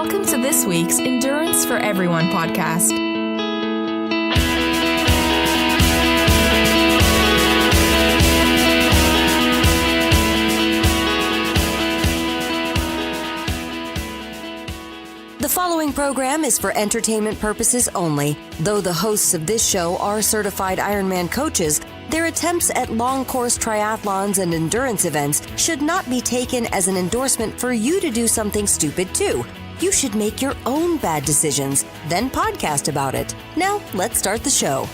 Welcome to this week's Endurance for Everyone podcast. The following program is for entertainment purposes only. Though the hosts of this show are certified Ironman coaches, their attempts at long-course triathlons and endurance events should not be taken as an endorsement for you to do something stupid too. You should make your own bad decisions, then podcast about it. Now, let's start the show.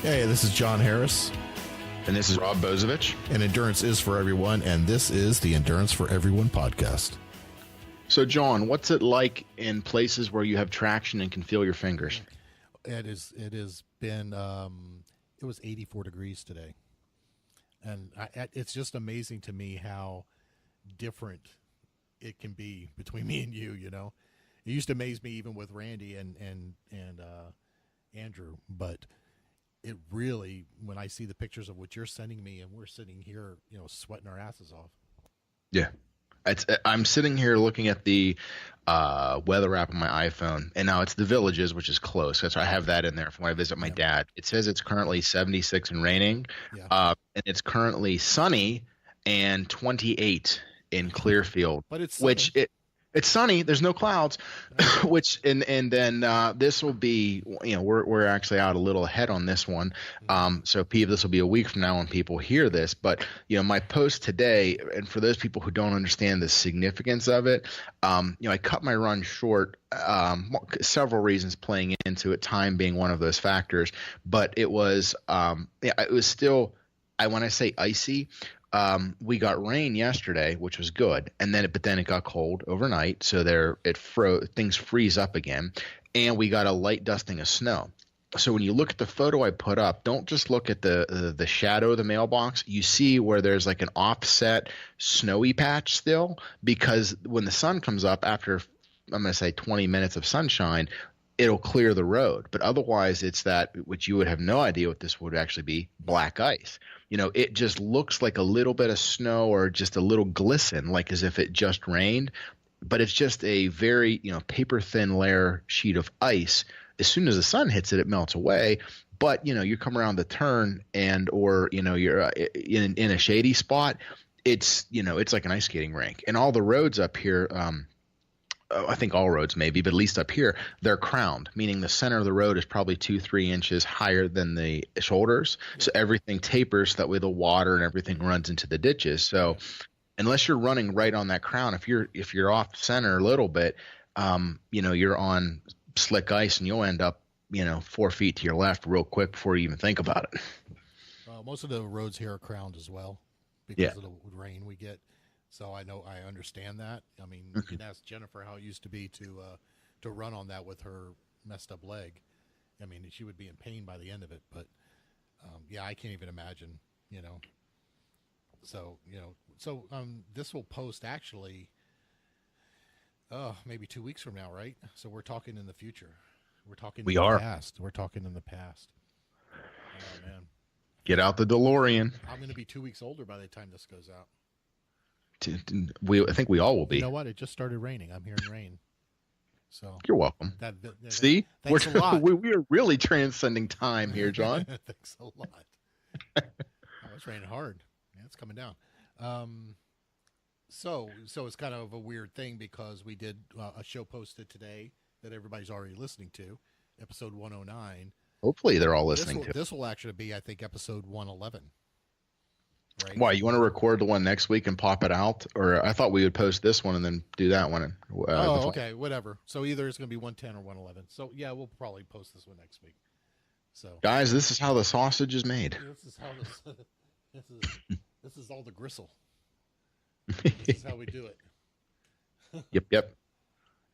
Hey, this is John Harris. And this is Rob Bozovich. And Endurance is for Everyone, and this is the Endurance for Everyone podcast. So, John, what's it like in places where you have traction and can feel your fingers? It has been, it was 84 degrees today. And it's just amazing to me how different it can be between me and you, you know. It used to amaze me even with Randy and Andrew, but it really, when I see the pictures of what you're sending me and we're sitting here, you know, sweating our asses off. Yeah. I'm sitting here looking at the weather app on my iPhone, and now it's the Villages, which is close. So I have that in there from when I visit my dad. It says it's currently 76 and raining, and it's currently sunny and 28 in Clearfield. But it's sunny. It's sunny. There's no clouds, which and then this will be, you know, we're actually out a little ahead on this one. So this will be a week from now when people hear this. But you know, my post today, and for those people who don't understand the significance of it, you know, I cut my run short. Several reasons playing into it, time being one of those factors. But it was it was still, when I say icy. We got rain yesterday, which was good, and then it got cold overnight, so things freeze up again, and we got a light dusting of snow. So when you look at the photo I put up, don't just look at the shadow of the mailbox. You see where there's like an offset snowy patch still, because when the sun comes up after, I'm going to say 20 minutes of sunshine, it'll clear the road. But otherwise, it's that, which you would have no idea what this would actually be, black ice. You know, it just looks like a little bit of snow or just a little glisten, like as if it just rained. But it's just a very, you know, paper thin layer sheet of ice. As soon as the sun hits it, it melts away. But, you know, you come around the turn or, you know, you're in a shady spot. It's, you know, it's like an ice skating rink. And all the roads up here, I think all roads maybe, but at least up here, they're crowned, meaning the center of the road is probably 2-3 inches higher than the shoulders. Yeah. So everything tapers, that way the water and everything runs into the ditches. So unless you're running right on that crown, if you're off center a little bit, you know, you're on slick ice and you'll end up, you know, 4 feet to your left real quick before you even think about it. Most of the roads here are crowned as well because of the rain we get. So I understand that. I mean, you can ask Jennifer how it used to be to run on that with her messed up leg. I mean, she would be in pain by the end of it. But I can't even imagine. You know. So this will post actually, maybe 2 weeks from now, right? So we're talking in the future. We're talking. In the past. We're talking in the past. Oh man. Get out the DeLorean. I'm going to be 2 weeks older by the time this goes out. I think we all will be. You know what? It just started raining. I'm hearing rain. So you're welcome. See, thanks a lot. We are really transcending time here, John. Thanks a lot. It's raining hard. Yeah, it's coming down. So it's kind of a weird thing because we did a show posted today that everybody's already listening to, episode 109. Hopefully, they're all listening to. This will actually be, I think, episode 111. Right. Why, you want to record the one next week and pop it out? Or I thought we would post this one and then do that one. Okay, whatever. So either it's going to be 110 or 111. So yeah, we'll probably post this one next week. So guys, this is how the sausage is made. This is all the gristle. This is how we do it. Yep.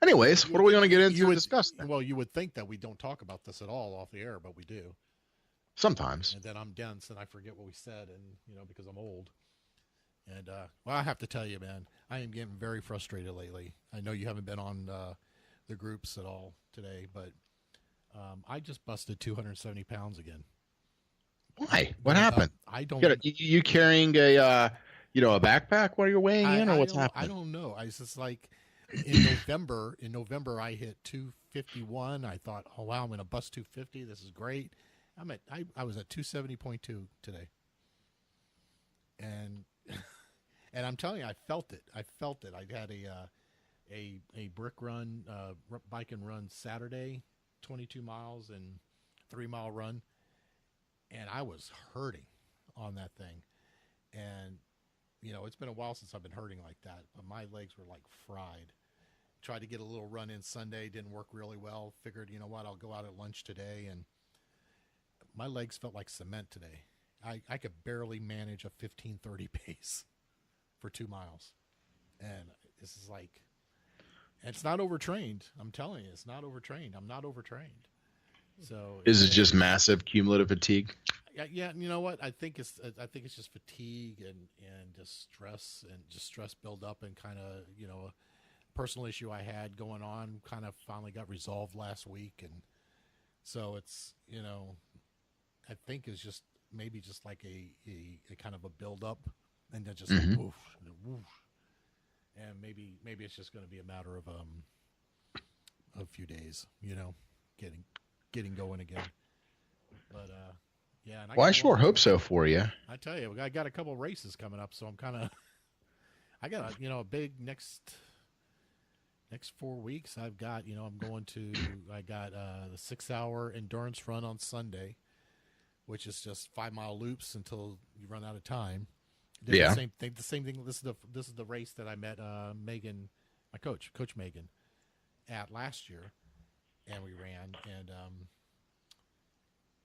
Anyways, what are we going to get into and discuss then? Well, you would think that we don't talk about this at all off the air, but we do. Sometimes. And then I'm dense and I forget what we said, and you know, because I'm old. And well, I have to tell you, man, I am getting very frustrated lately. I know you haven't been on the groups at all today, but I just busted 270 pounds again. Why? What happened? I don't. You carrying a a backpack while you're weighing in, or what's happening? I don't know. I was just like in November I hit 251. I thought, oh wow, I'm gonna bust 250. This is great. I was at 270.2 today, and and I'm telling you, I felt it. I had a brick run, bike and run Saturday, 22 miles and 3-mile run, and I was hurting on that thing. And it's been a while since I've been hurting like that, but my legs were like fried. Tried to get a little run in Sunday, didn't work really well. Figured, what, I'll go out at lunch today, and my legs felt like cement today. I could barely manage a 15:30 pace for 2 miles. And this is like, and it's not overtrained. I'm telling you, it's not overtrained. I'm not overtrained. So is it just massive cumulative fatigue? Yeah, you know what? I think it's just fatigue and just stress build up, and kind of, a personal issue I had going on kind of finally got resolved last week, and so it's, I think it's just maybe just like a kind of a build up, and then just like woof, and maybe it's just going to be a matter of a few days, getting going again. But yeah. And I sure hope so for you. I tell you, I got a couple of races coming up, so I'm kind of, I got a big next 4 weeks. I've got, I got the 6-hour endurance run on Sunday, which is just 5-mile loops until you run out of time. The same thing. This is the race that I met Megan, my coach Megan, at last year, and we ran,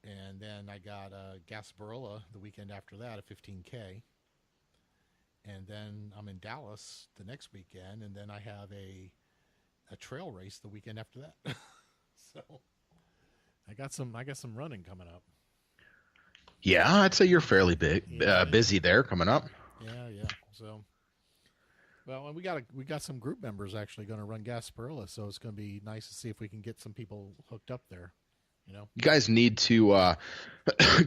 and then I got Gasparilla the weekend after that, a 15K, and then I'm in Dallas the next weekend, and then I have a trail race the weekend after that. So I got some running coming up. Yeah, I'd say you're fairly busy there coming up. Yeah. So, well, and we got some group members actually going to run Gasparilla, so it's going to be nice to see if we can get some people hooked up there. You guys need to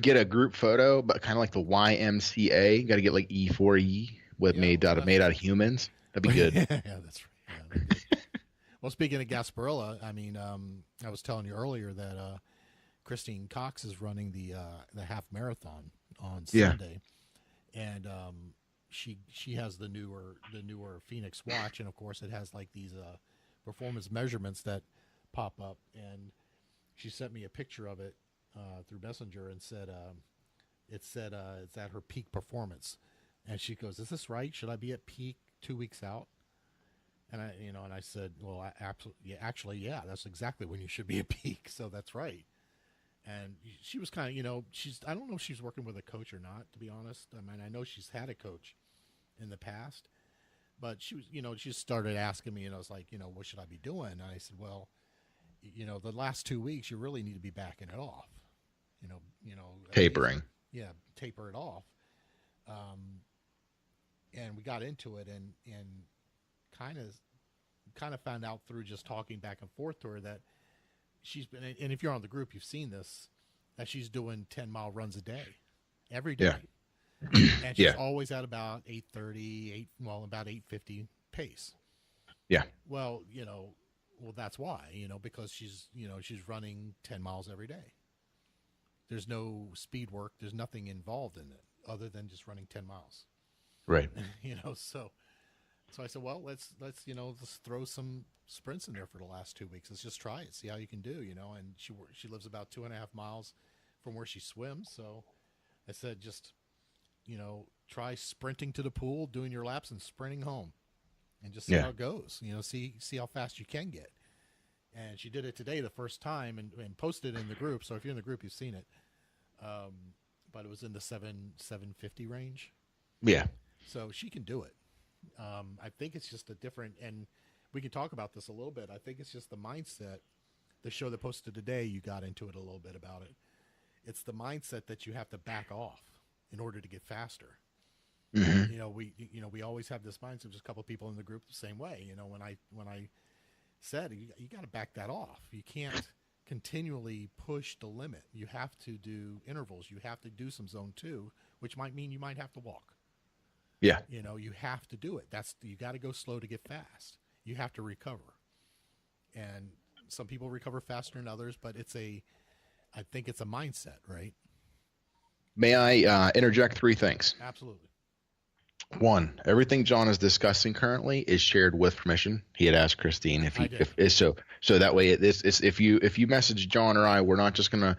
get a group photo, but kind of like the YMCA. You got to get like E4E made out of humans. That'd be good. Yeah, that's right. Yeah, well, speaking of Gasparilla, I mean, I was telling you earlier that Kristine Cox is running the half marathon on Sunday, and she has the newer Phoenix watch, and of course it has like these performance measurements that pop up, and she sent me a picture of it through Messenger and said it's at her peak performance, and she goes, "Is this right? Should I be at peak 2 weeks out?" And I said, "Well, actually, yeah, that's exactly when you should be at peak. So that's right." And she was kind of, I don't know if she's working with a coach or not, to be honest. I mean, I know she's had a coach in the past, but she was, she started asking me, and I was like, what should I be doing? And I said, well, the last 2 weeks, you really need to be backing it off, tapering. Yeah. Taper it off. And we got into it and kind of found out through just talking back and forth to her that she's been, and if you're on the group, you've seen this, that she's doing 10-mile runs a day, every day. Yeah. And she's always at about 8:30, about 8:50 pace. Yeah. Well, that's why, because she's running 10 miles every day. There's no speed work. There's nothing involved in it other than just running 10 miles. Right. So I said, well, let's throw some sprints in there for the last 2 weeks. Let's just try it, see how you can do, and she lives about 2.5 miles from where she swims. So I said, just, try sprinting to the pool, doing your laps and sprinting home and just see how it goes, see how fast you can get. And she did it today the first time and posted it in the group. So if you're in the group, you've seen it. But it was in the 750 range. Yeah. So she can do it. I think it's just a different, and we can talk about this a little bit. I think it's just the mindset. The show that posted today, you got into it a little bit about it. It's the mindset that you have to back off in order to get faster. Mm-hmm. We always have this mindset. There's a couple of people in the group the same way. When I said you got to back that off. You can't continually push the limit. You have to do intervals. You have to do some zone 2, which might mean you might have to walk. Yeah. You know, you have to do it. You got to go slow to get fast. You have to recover. And some people recover faster than others, but I think it's a mindset, right? May I interject 3 things? Absolutely. 1, everything John is discussing currently is shared with permission. He had asked Kristine so that way if you message John or I, we're not just gonna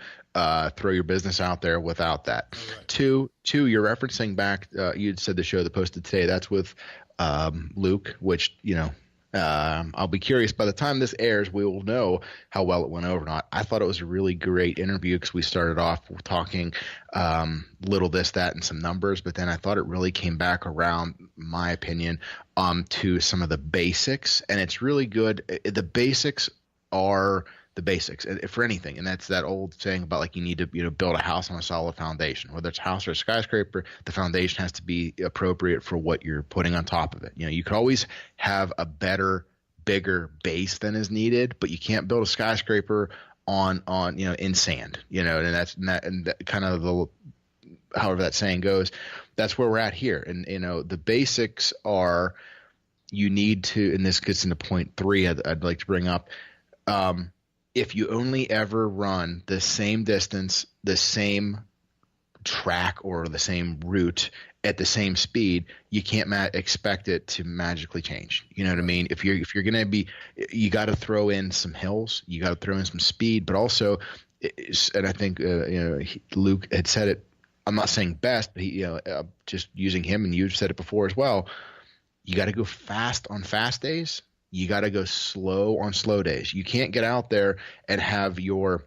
throw your business out there without that. Right. Two, you're referencing back. You'd said the show that posted today. That's with Luke, which I'll be curious. By the time this airs, we will know how well it went over or not. I thought it was a really great interview because we started off talking little this, that, and some numbers, but then I thought it really came back around, my opinion, to some of the basics, and it's really good. The basics are the basics for anything, and that's that old saying about like you need to build a house on a solid foundation. Whether it's a house or a skyscraper, the foundation has to be appropriate for what you're putting on top of it. You could always have a better, bigger base than is needed, but you can't build a skyscraper on in sand. And that's kind of the however that saying goes. That's where we're at here, and the basics are you need to, and this gets into point 3 I'd like to bring up. If you only ever run the same distance, the same track, or the same route at the same speed, you can't expect it to magically change. You know what I mean? If you're going to be, you got to throw in some hills, you got to throw in some speed, but also, and I think Luke had said it. I'm not saying best, but he, just using him, and you've said it before as well. You got to go fast on fast days. You got to go slow on slow days. You can't get out there and have your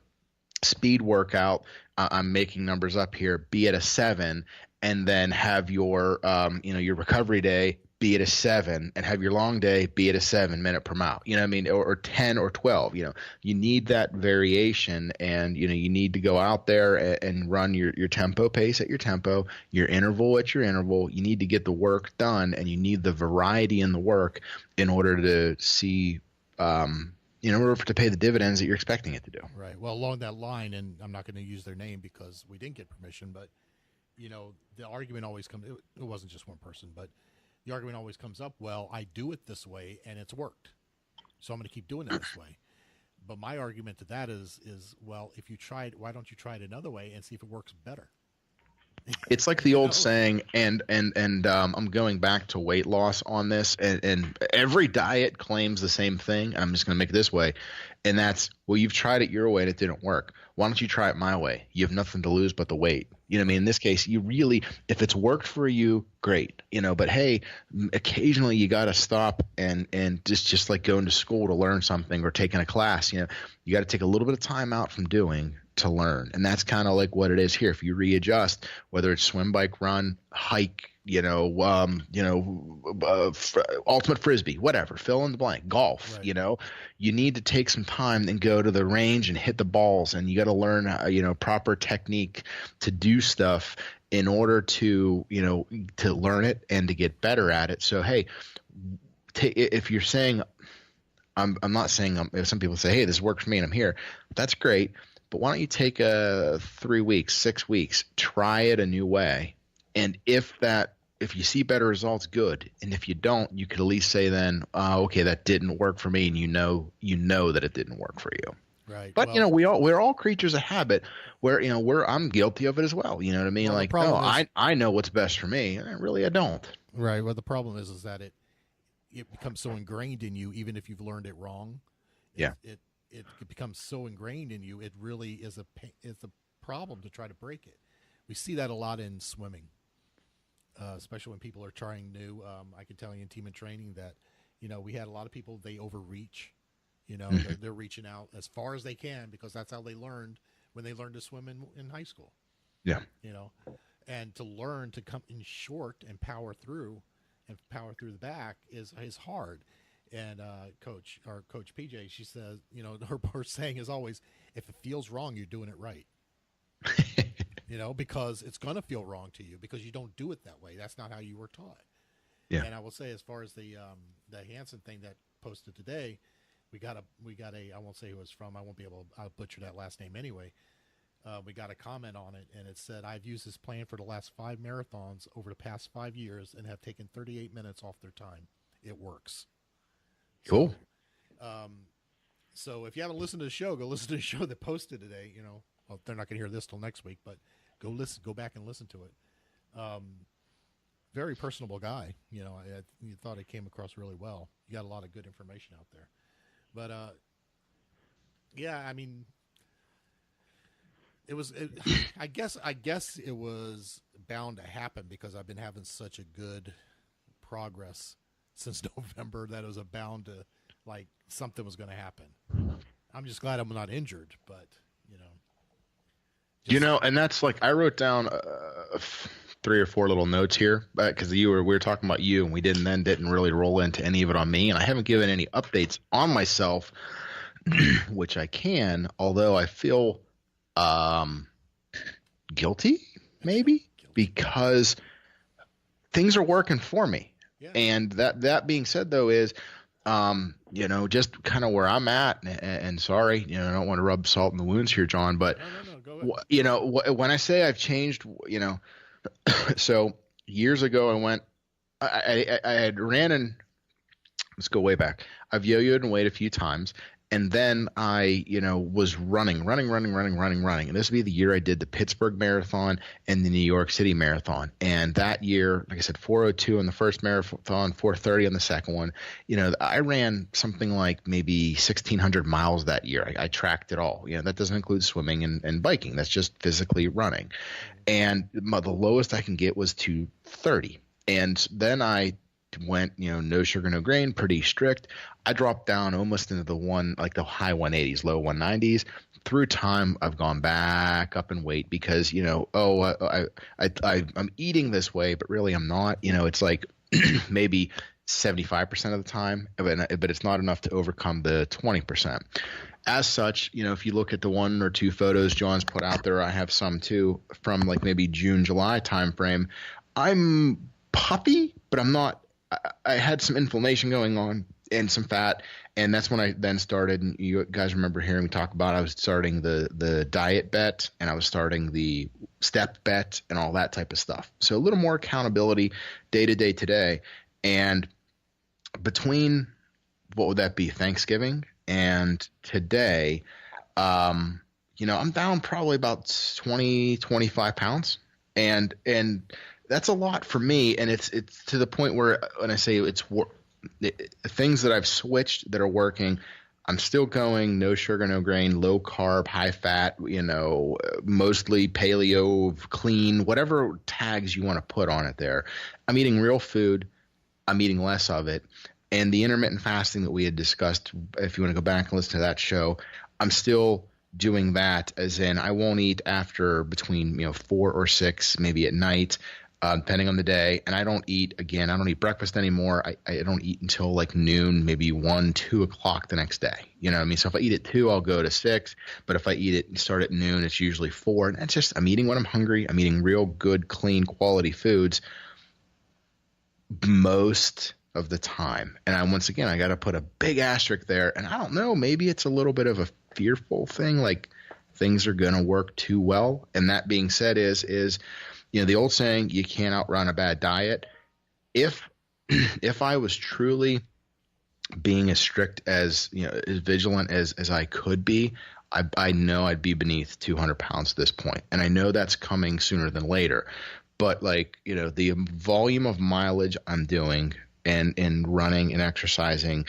speed workout, I'm making numbers up here, be at a 7, and then have your your recovery day be at a 7, and have your long day be at a 7 minute per mile. You know what I mean? Or 10 or 12. You need that variation, and you need to go out there and run your tempo pace at your tempo, your interval at your interval. You need to get the work done, and you need the variety in the work in order to see in order to pay the dividends that you're expecting it to do. Right. Well, along that line, and I'm not going to use their name because we didn't get permission, but the argument always comes. It wasn't just one person, but the argument always comes up. Well, I do it this way, and it's worked, so I'm going to keep doing it this way. But my argument to that is well, if you tried, why don't you try it another way and see if it works better? It's like the old saying, and I'm going back to weight loss on this, and every diet claims the same thing. I'm just going to make it this way, and that's, well, you've tried it your way and it didn't work. Why don't you try it my way? You have nothing to lose but the weight. You know what I mean? In this case, you really, if it's worked for you, great. But hey, occasionally you got to stop and just like going to school to learn something or taking a class. You got to take a little bit of time out from doing to learn, and that's kind of like what it is here. If you readjust, whether it's swim, bike, run, hike, ultimate frisbee, whatever, fill in the blank, golf, right. You need to take some time and go to the range and hit the balls, and you got to learn proper technique to do stuff in order to to learn it and to get better at it. So hey, if you're saying, I'm not saying, if some people say, hey, this worked for me and I'm here, that's great. But why don't you take 3 weeks, 6 weeks, try it a new way. And if you see better results, good. And if you don't, you could at least say then, okay, that didn't work for me. And you know that it didn't work for you. Right. But we're all creatures of habit where, I'm guilty of it as well. You know what I mean? Well, I know what's best for me. And really, I don't. Right. Well, the problem is that it becomes so ingrained in you, even if you've learned it wrong. It becomes so ingrained in you. It really is a problem to try to break it. We see that a lot in swimming, especially when people are trying new. I can tell you in team and training that, we had a lot of people, they overreach. They're reaching out as far as they can because that's how they learned when they learned to swim in high school. Yeah. And to learn to come in short and power through the back is hard. And Coach PJ, she says, her saying is always, if it feels wrong, you're doing it right. Because it's going to feel wrong to you because you don't do it that way. That's not how you were taught. Yeah. And I will say, as far as the Hansen thing that posted today, we got a, I won't say who it's from. I won't be able, I'll butcher that last name anyway. we got a comment on it, and it said, "I've used this plan for the last 5 marathons over the past 5 years and have taken 38 minutes off their time. It works." Cool. So if you haven't listened to the show, go listen to the show that posted today. Well, they're not going to hear this till next week, but go back and listen to it. Very personable guy. You thought it came across really well. You got a lot of good information out there. But yeah, I mean, I guess it was bound to happen because I've been having such a good progress since November that it was bound to, like, something was going to happen. I'm just glad I'm not injured, but and that's like, I wrote down 3 or 4 little notes here because we were talking about you, and we didn't really roll into any of it on me, and I haven't given any updates on myself, which I can, although I feel guilty maybe because things are working for me. Yeah. And that being said, though, is just kind of where I'm at, and sorry, I don't want to rub salt in the wounds here, John, but no, go ahead. When I say I've changed, so years ago I had ran, and let's go way back. I've yo-yoed and weighed a few times. And then I, was running. And this would be the year I did the Pittsburgh Marathon and the New York City Marathon. And that year, like I said, 4:02 on the first marathon, 4:30 on the second one. I ran something like maybe 1,600 miles that year. I tracked it all. That doesn't include swimming and biking. That's just physically running. And the lowest I can get was 2:30. And then I went, no sugar, no grain, pretty strict. I dropped down almost into the high 180s, low 190s. Through time, I've gone back up in weight because, I'm eating this way, but really I'm not. It's like maybe 75% of the time, but it's not enough to overcome the 20%. As such, if you look at the 1 or 2 photos John's put out there, I have some too from like maybe June, July timeframe. I'm puffy, but I'm not. I had some inflammation going on and some fat, and that's when I then started. And you guys remember hearing me talk about I was starting the diet bet, and I was starting the step bet and all that type of stuff. So a little more accountability day to day today. And between, what would that be, Thanksgiving and today, I'm down probably about 20, 25 pounds. And that's a lot for me, and it's to the point where when I say things that I've switched that are working, I'm still going no sugar, no grain, low carb, high fat, mostly paleo, clean, whatever tags you want to put on it there. I'm eating real food. I'm eating less of it. And the intermittent fasting that we had discussed, if you want to go back and listen to that show, I'm still doing that, as in I won't eat after between 4 or 6, maybe at night. Depending on the day. And I don't eat breakfast anymore. I don't eat until like noon, maybe 1, 2 o'clock the next day. You know what I mean? So if I eat at 2, I'll go to 6. But if I eat it and start at noon, it's usually 4. And it's just, I'm eating when I'm hungry. I'm eating real good, clean, quality foods most of the time. And I got to put a big asterisk there. And I don't know, maybe it's a little bit of a fearful thing, like things are going to work too well. And that being said is the old saying, you can't outrun a bad diet. If I was truly being as strict as vigilant as I could be, I know I'd be beneath 200 pounds at this point. And I know that's coming sooner than later. But the volume of mileage I'm doing and running and exercising,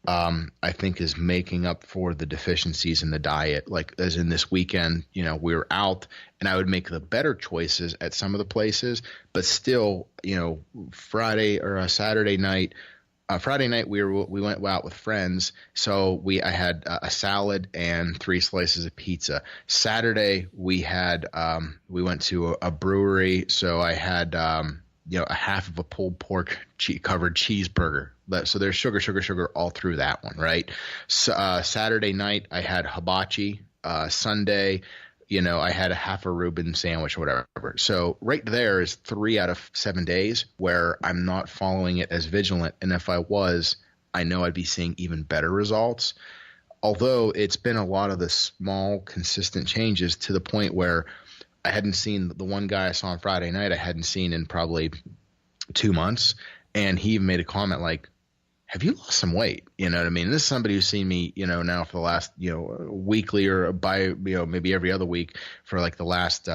I think is making up for the deficiencies in the diet. Like as in this weekend, we were out and I would make the better choices at some of the places, but still, Friday night we went out with friends. So I had a salad and 3 slices of pizza. Saturday we went to a brewery. So I had, a half of a pulled pork covered cheeseburger. So there's sugar all through that one, right? So, Saturday night I had hibachi. Sunday, I had a half a Reuben sandwich or whatever. So right there is 3 out of 7 days where I'm not following it as vigilant. And if I was, I know I'd be seeing even better results. although it's been a lot of the small, consistent changes to the point where I hadn't seen the one guy I saw on Friday night, I hadn't seen in probably 2 months. And he even made a comment like, have you lost some weight? You know what I mean? This is somebody who's seen me, now for the last, weekly or maybe every other week for like the last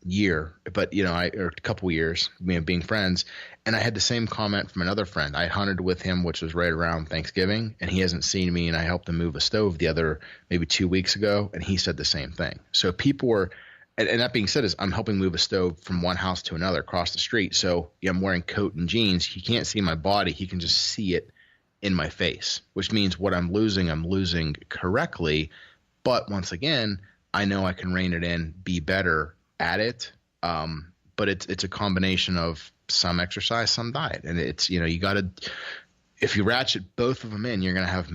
year, but, or a couple years, being friends. And I had the same comment from another friend. I hunted with him, which was right around Thanksgiving, and he hasn't seen me. And I helped him move a stove maybe 2 weeks ago. And he said the same thing. So people were, and that being said, I'm helping move a stove from one house to another across the street. So I'm wearing coat and jeans. He can't see my body. He can just see it in my face, which means what I'm losing correctly. But once again, I know I can rein it in, be better at it. But it's a combination of some exercise, some diet. And it's, you got to, if you ratchet both of them in, you're going to have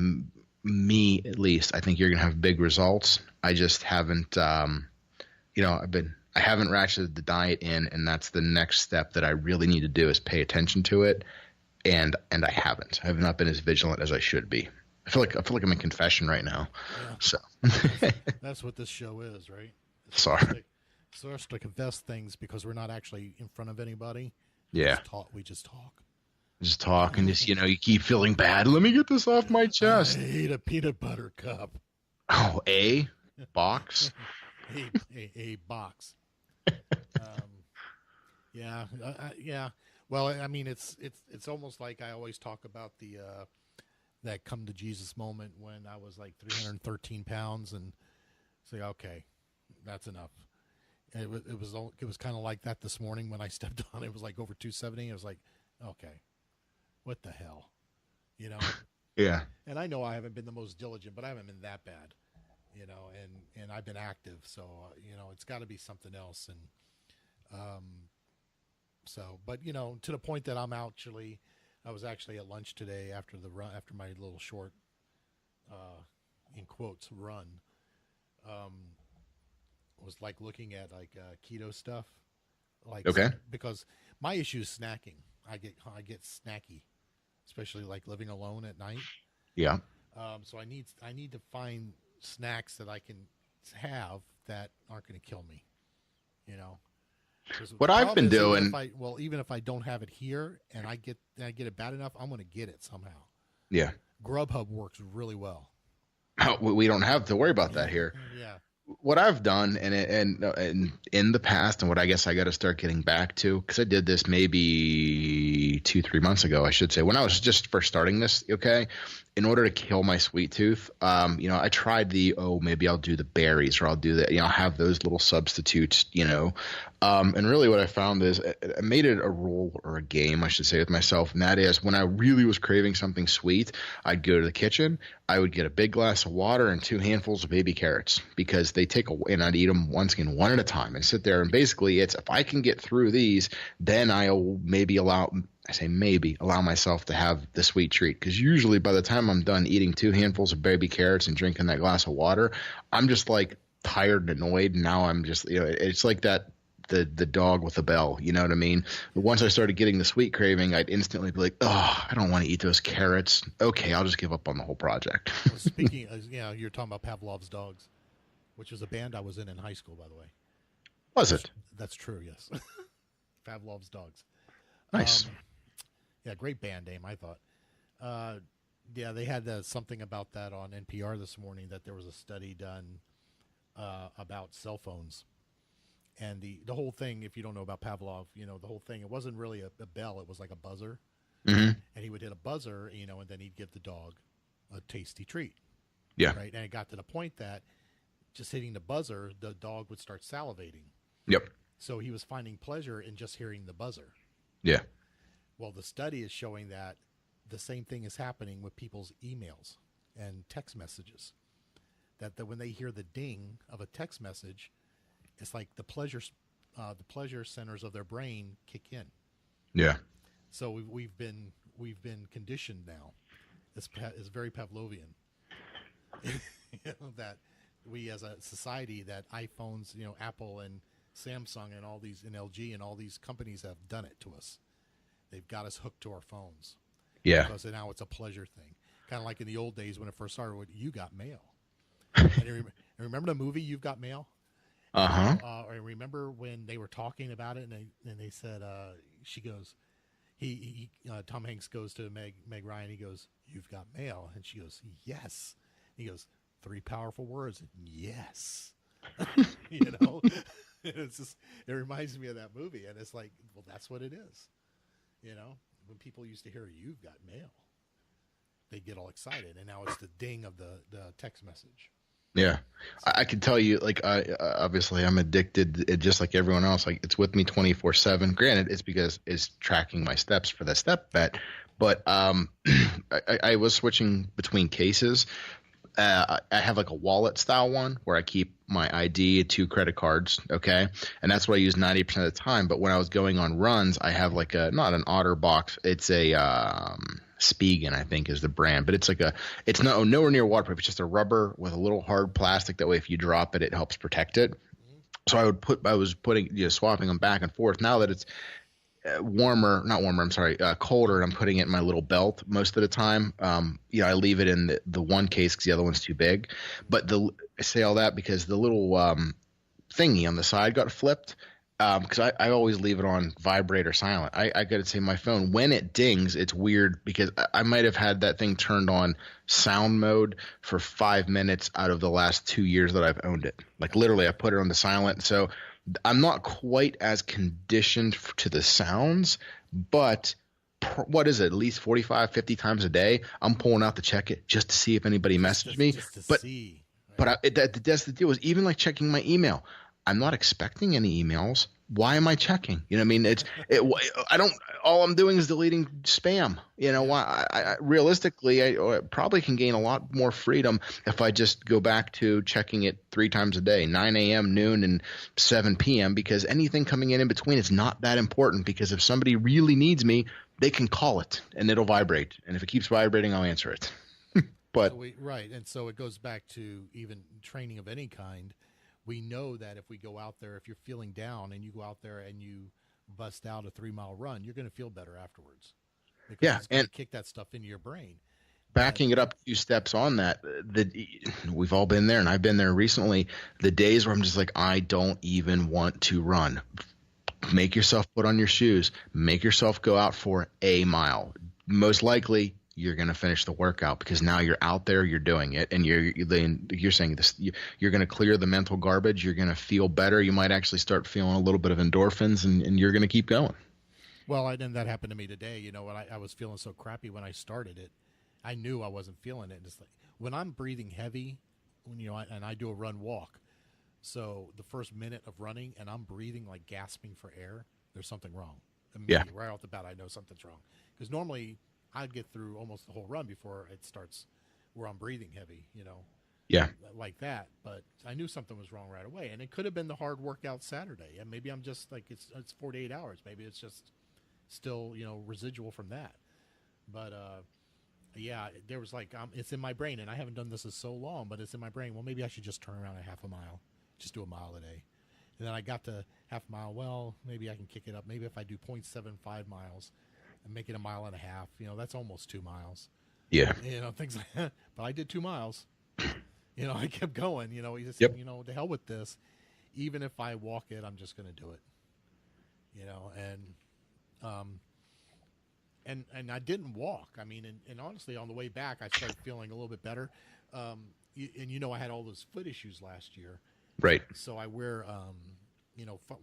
me, at least, I think you're going to have big results. I just haven't, I haven't ratcheted the diet in, and that's the next step that I really need to do is pay attention to it. And I haven't. I have not been as vigilant as I should be. I feel like I'm in confession right now. Yeah. So that's what this show is, right? Sorry. It's for us to confess things because we're not actually in front of anybody. Yeah. We just talk. Just talk and just, you keep feeling bad. Let me get this off my chest. I ate a peanut butter cup. Oh, a box? a box. Yeah. Yeah. Well, I mean, it's almost like I always talk about that come to Jesus moment when I was like 313 pounds and say, okay, that's enough. And it was kind of like that this morning when I stepped on it. It was like over 270. It was like, okay, what the hell, Yeah. And I know I haven't been the most diligent, but I haven't been that bad, and I've been active. So, it's got to be something else. And, so, but to the point that I was actually at lunch today after my little short, in quotes, run, was like looking at like keto stuff, like, okay, because my issue is snacking. I get snacky, especially like living alone at night. Yeah. So I need to find snacks that I can have that aren't going to kill me, What I've been doing, even if I don't have it here and I get it bad enough, I'm going to get it somehow. Yeah. Grubhub works really well. We don't have to worry about that here. Yeah. What I've done and in the past, and what I guess I got to start getting back to, because I did this maybe 2-3 months ago, I should say, when I was just first starting this. Okay, in order to kill my sweet tooth, I tried maybe I'll do the berries, or I'll do that. I'll have those little substitutes. And really what I found is I made it a rule, or a game, I should say, with myself, and that is when I really was craving something sweet, I'd go to the kitchen, I would get a big glass of water and 2 handfuls of baby carrots, because they take and I'd eat them one at a time and sit there. And basically it's, if I can get through these, then I'll allow myself to have the sweet treat. Because usually by the time I'm done eating 2 handfuls of baby carrots and drinking that glass of water, I'm just like tired and annoyed. And now I'm just, it's like that, the dog with the bell, you know what I mean? But once I started getting the sweet craving, I'd instantly be like, oh, I don't want to eat those carrots. Okay, I'll just give up on the whole project. Well, speaking of, you're talking about Pavlov's dogs, which was a band I was in high school, by the way. Was it? That's true, yes. Pavlov's dogs. Nice. Yeah, great band name, I thought. Yeah, they had something about that on NPR this morning, that there was a study done about cell phones. And the whole thing, if you don't know about Pavlov, the whole thing, it wasn't really a bell. It was like a buzzer. Mm-hmm. And he would hit a buzzer, and then he'd give the dog a tasty treat. Yeah. Right. And it got to the point that just hitting the buzzer, the dog would start salivating. Yep. So he was finding pleasure in just hearing the buzzer. Yeah. Well, the study is showing that the same thing is happening with people's emails and text messages. That when they hear the ding of a text message, it's like the pleasure centers of their brain kick in. Yeah. So we've been conditioned now. It's very Pavlovian. That we as a society, that iPhones, Apple and Samsung and all these, and LG and all these companies have done it to us. They've got us hooked to our phones. Yeah. Because now it's a pleasure thing. Kind of like in the old days when it first started, you got mail. And remember the movie You've Got Mail? Uh-huh. I remember when they were talking about it, and they said, she goes, Tom Hanks goes to Meg Ryan. He goes, "You've got mail," and she goes, "Yes." He goes, "3 powerful words, yes." You know, it's just, it reminds me of that movie, and it's like, well, that's what it is. You know, when people used to hear "You've got mail," they get all excited, and now it's the ding of the text message. Yeah, I can tell you, like, obviously I'm addicted, just like everyone else. Like, it's with me 24/7. Granted, it's because it's tracking my steps for the step bet, but I was switching between cases. I have like a wallet style one where I keep my ID, 2 credit cards, okay, and that's what I use 90% of the time. But when I was going on runs, I have like not an OtterBox, it's a Spigen, I think is the brand, but it's nowhere near waterproof. It's just a rubber with a little hard plastic. That way, if you drop it, it helps protect it. So I was putting, swapping them back and forth. Now that it's colder, and I'm putting it in my little belt most of the time. I leave it in the one case because the other one's too big. But I say all that because the little thingy on the side got flipped. Because I always leave it on vibrate or silent. I got to say, my phone, when it dings, it's weird because I might have had that thing turned on sound mode for 5 minutes out of the last 2 years that I've owned it. Like, literally, I put it on the silent. So I'm not quite as conditioned to the sounds, but what is it, at least 45, 50 times a day, I'm pulling out to check it just to see if anybody messaged me. But that's the deal, is even like checking my email. I'm not expecting any emails. Why am I checking? You know what I mean? All I'm doing is deleting spam. You know, I realistically, I probably can gain a lot more freedom if I just go back to checking it 3 times a day, 9 a.m., noon, and 7 p.m., because anything coming in between is not that important, because if somebody really needs me, they can call it and it'll vibrate. And if it keeps vibrating, I'll answer it. Right. And so it goes back to even training of any kind. We know that if we go out there, if you're feeling down and you go out there and you bust out a 3-mile run, you're going to feel better afterwards. Because it's going to kick that stuff into your brain. Backing it up 2 steps on that, we've all been there, and I've been there recently. The days where I'm just like, I don't even want to run. Make yourself put on your shoes. Make yourself go out for a mile. Most likely, you're going to finish the workout, because now you're out there, you're doing it, and you're saying this, you're going to clear the mental garbage. You're going to feel better. You might actually start feeling a little bit of endorphins, and you're going to keep going. Well, and that happened to me today. You know, when I was feeling so crappy when I started it, I knew I wasn't feeling it. It's like when I'm breathing heavy, and I do a run walk. So the first minute of running and I'm breathing like gasping for air, there's something wrong. Immediately, right off the bat, I know something's wrong. Because normally I'd get through almost the whole run before it starts where I'm breathing heavy, like that. But I knew something was wrong right away. And it could have been the hard workout Saturday. And maybe I'm just like, it's 48 hours. Maybe it's just still, residual from that. But, there was like, it's in my brain, and I haven't done this in so long, but it's in my brain. Well, maybe I should just turn around at half a mile, just do a mile a day. And then I got to half a mile. Well, maybe I can kick it up. Maybe if I do 0.75 miles and make it a mile and a half, that's almost 2 miles. Yeah. Things like that. But I did 2 miles. I kept going, to hell with this. Even if I walk it, I'm just going to do it. And I didn't walk. I mean, and honestly, on the way back, I started feeling a little bit better. I had all those foot issues last year. Right. So I wear,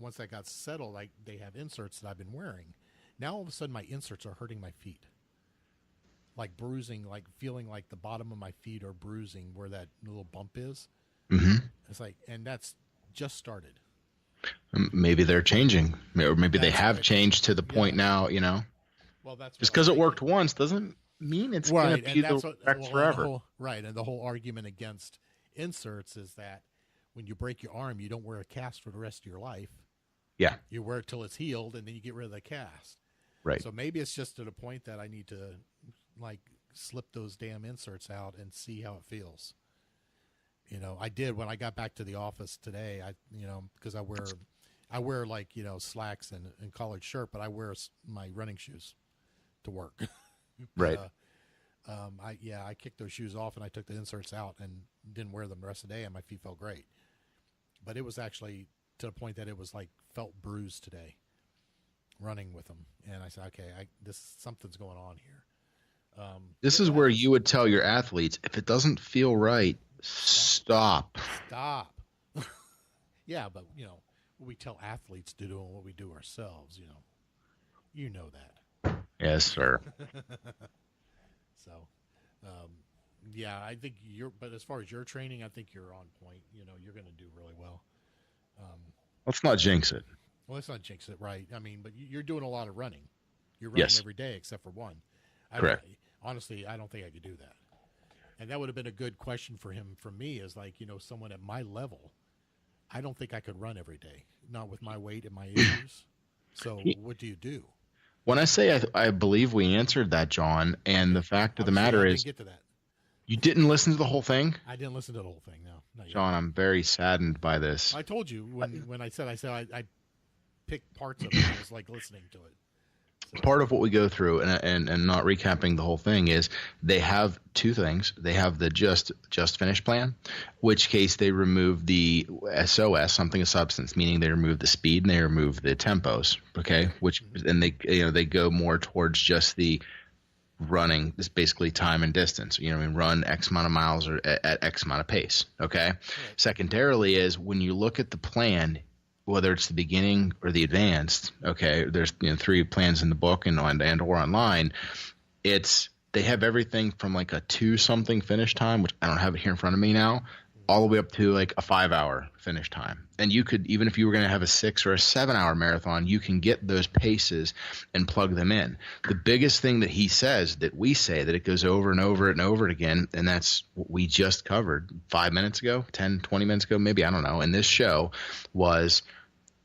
once I got settled, they have inserts that I've been wearing. Now all of a sudden my inserts are hurting my feet. Like bruising, like feeling like the bottom of my feet are bruising where that little bump is. Mm-hmm. It's like, and that's just started. Maybe they're changing, or maybe they have changed to the point now, Well, that's just because it worked once doesn't mean it's going to be the correct forever. And the whole argument against inserts is that when you break your arm, you don't wear a cast for the rest of your life. Yeah. You wear it till it's healed, and then you get rid of the cast. Right. So maybe it's just to the point that I need to, slip those damn inserts out and see how it feels. I did when I got back to the office today. Because I wear slacks and collared shirt, but I wear my running shoes to work. Right. I kicked those shoes off and I took the inserts out and didn't wear them the rest of the day, and my feet felt great. But it was actually to the point that it was like felt bruised today, running with them. And I said, okay, something's going on here. This is where you would tell your athletes, if it doesn't feel right, stop. Yeah, but we tell athletes to do what we do ourselves. You know that. Yes, sir. So, I think but as far as your training, I think you're on point. You're going to do really well. Let's not jinx it. Well, let's not jinx it, right? I mean, but you're doing a lot of running. You're running every day except for one. Correct. Honestly, I don't think I could do that. And that would have been a good question for him. For me, is like, someone at my level, I don't think I could run every day, not with my weight and my issues. So what do you do? When I say I believe we answered that, John, and the fact of the matter is, get to that. You didn't listen to the whole thing? I didn't listen to the whole thing, no. Not yet. John, I'm very saddened by this. I told you when I said I picked parts of it. I was like listening to it. So. Part of what we go through, and not recapping the whole thing, is they have two things. They have the just finish plan, which case they remove the SOS, something of substance, meaning they remove the speed and they remove the tempos. Okay, and they go more towards just the running. This basically time and distance. Run X amount of miles or at X amount of pace. Okay. Right. Secondarily is when you look at the plan, whether it's the beginning or the advanced, okay, there's 3 plans in the book and or online. They have everything from like a 2-something finish time, which I don't have it here in front of me now, all the way up to like a 5-hour finish time. And you could, even if you were going to have a 6 or a 7-hour marathon, you can get those paces and plug them in. The biggest thing that he says, that we say, that it goes over and over and over again, and that's what we just covered 5 minutes ago, 10, 20 minutes ago, maybe, I don't know, in this show, was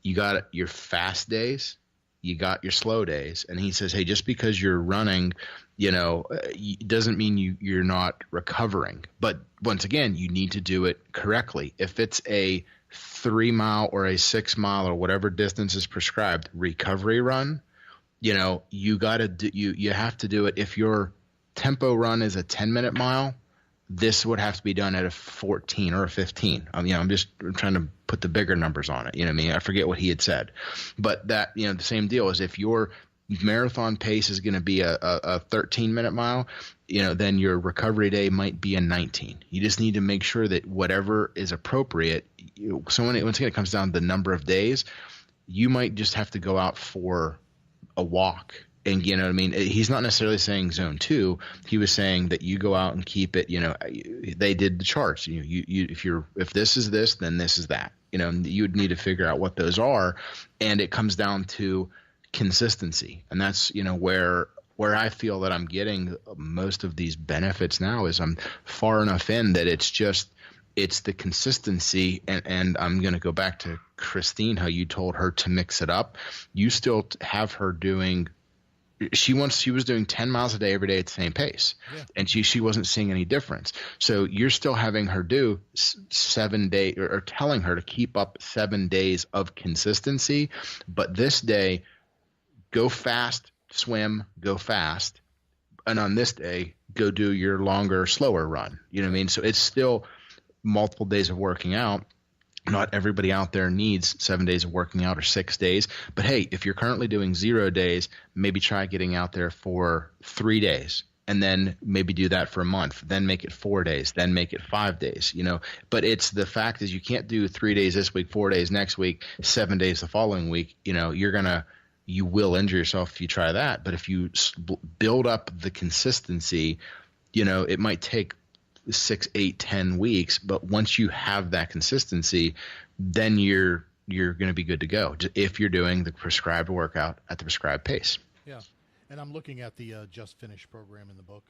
you got your fast days, you got your slow days. And he says, hey, just because you're running, doesn't mean you're not recovering. But once again, you need to do it correctly. If it's a 3-mile or a 6-mile or whatever distance is prescribed recovery run, you have to do it. If your tempo run is a 10-minute mile, this would have to be done at a 14 or a 15. I'm just trying to put the bigger numbers on it. You know what I mean? I forget what he had said, but that, the same deal is if your marathon pace is going to be a 13-minute mile, then your recovery day might be a 19. You just need to make sure that whatever is appropriate. So once again, it comes down to the number of days. You might just have to go out for a walk. And you know what I mean? He's not necessarily saying zone 2. He was saying that you go out and keep it. They did the charts. If this is this, then this is that. You would need to figure out what those are, and it comes down to consistency. And that's where I feel that I'm getting most of these benefits now is I'm far enough in that it's the consistency. And I'm going to go back to Kristine, how you told her to mix it up. You still have her doing. She was doing 10 miles a day every day at the same pace, and she wasn't seeing any difference. So you're still having her do 7 days, or telling her to keep up 7 days of consistency. But this day, go fast, swim, go fast, and on this day, go do your longer, slower run. You know what I mean? So it's still multiple days of working out. Not everybody out there needs 7 days of working out or 6 days. But hey, if you're currently doing 0 days, maybe try getting out there for 3 days and then maybe do that for a month, then make it 4 days, then make it 5 days, But it's the fact is you can't do 3 days this week, 4 days next week, 7 days the following week. You will injure yourself if you try that. But if you build up the consistency, it might take 6, 8, 10 weeks, but once you have that consistency, then you're going to be good to go if you're doing the prescribed workout at the prescribed pace. Yeah, and I'm looking at the Just Finish program in the book.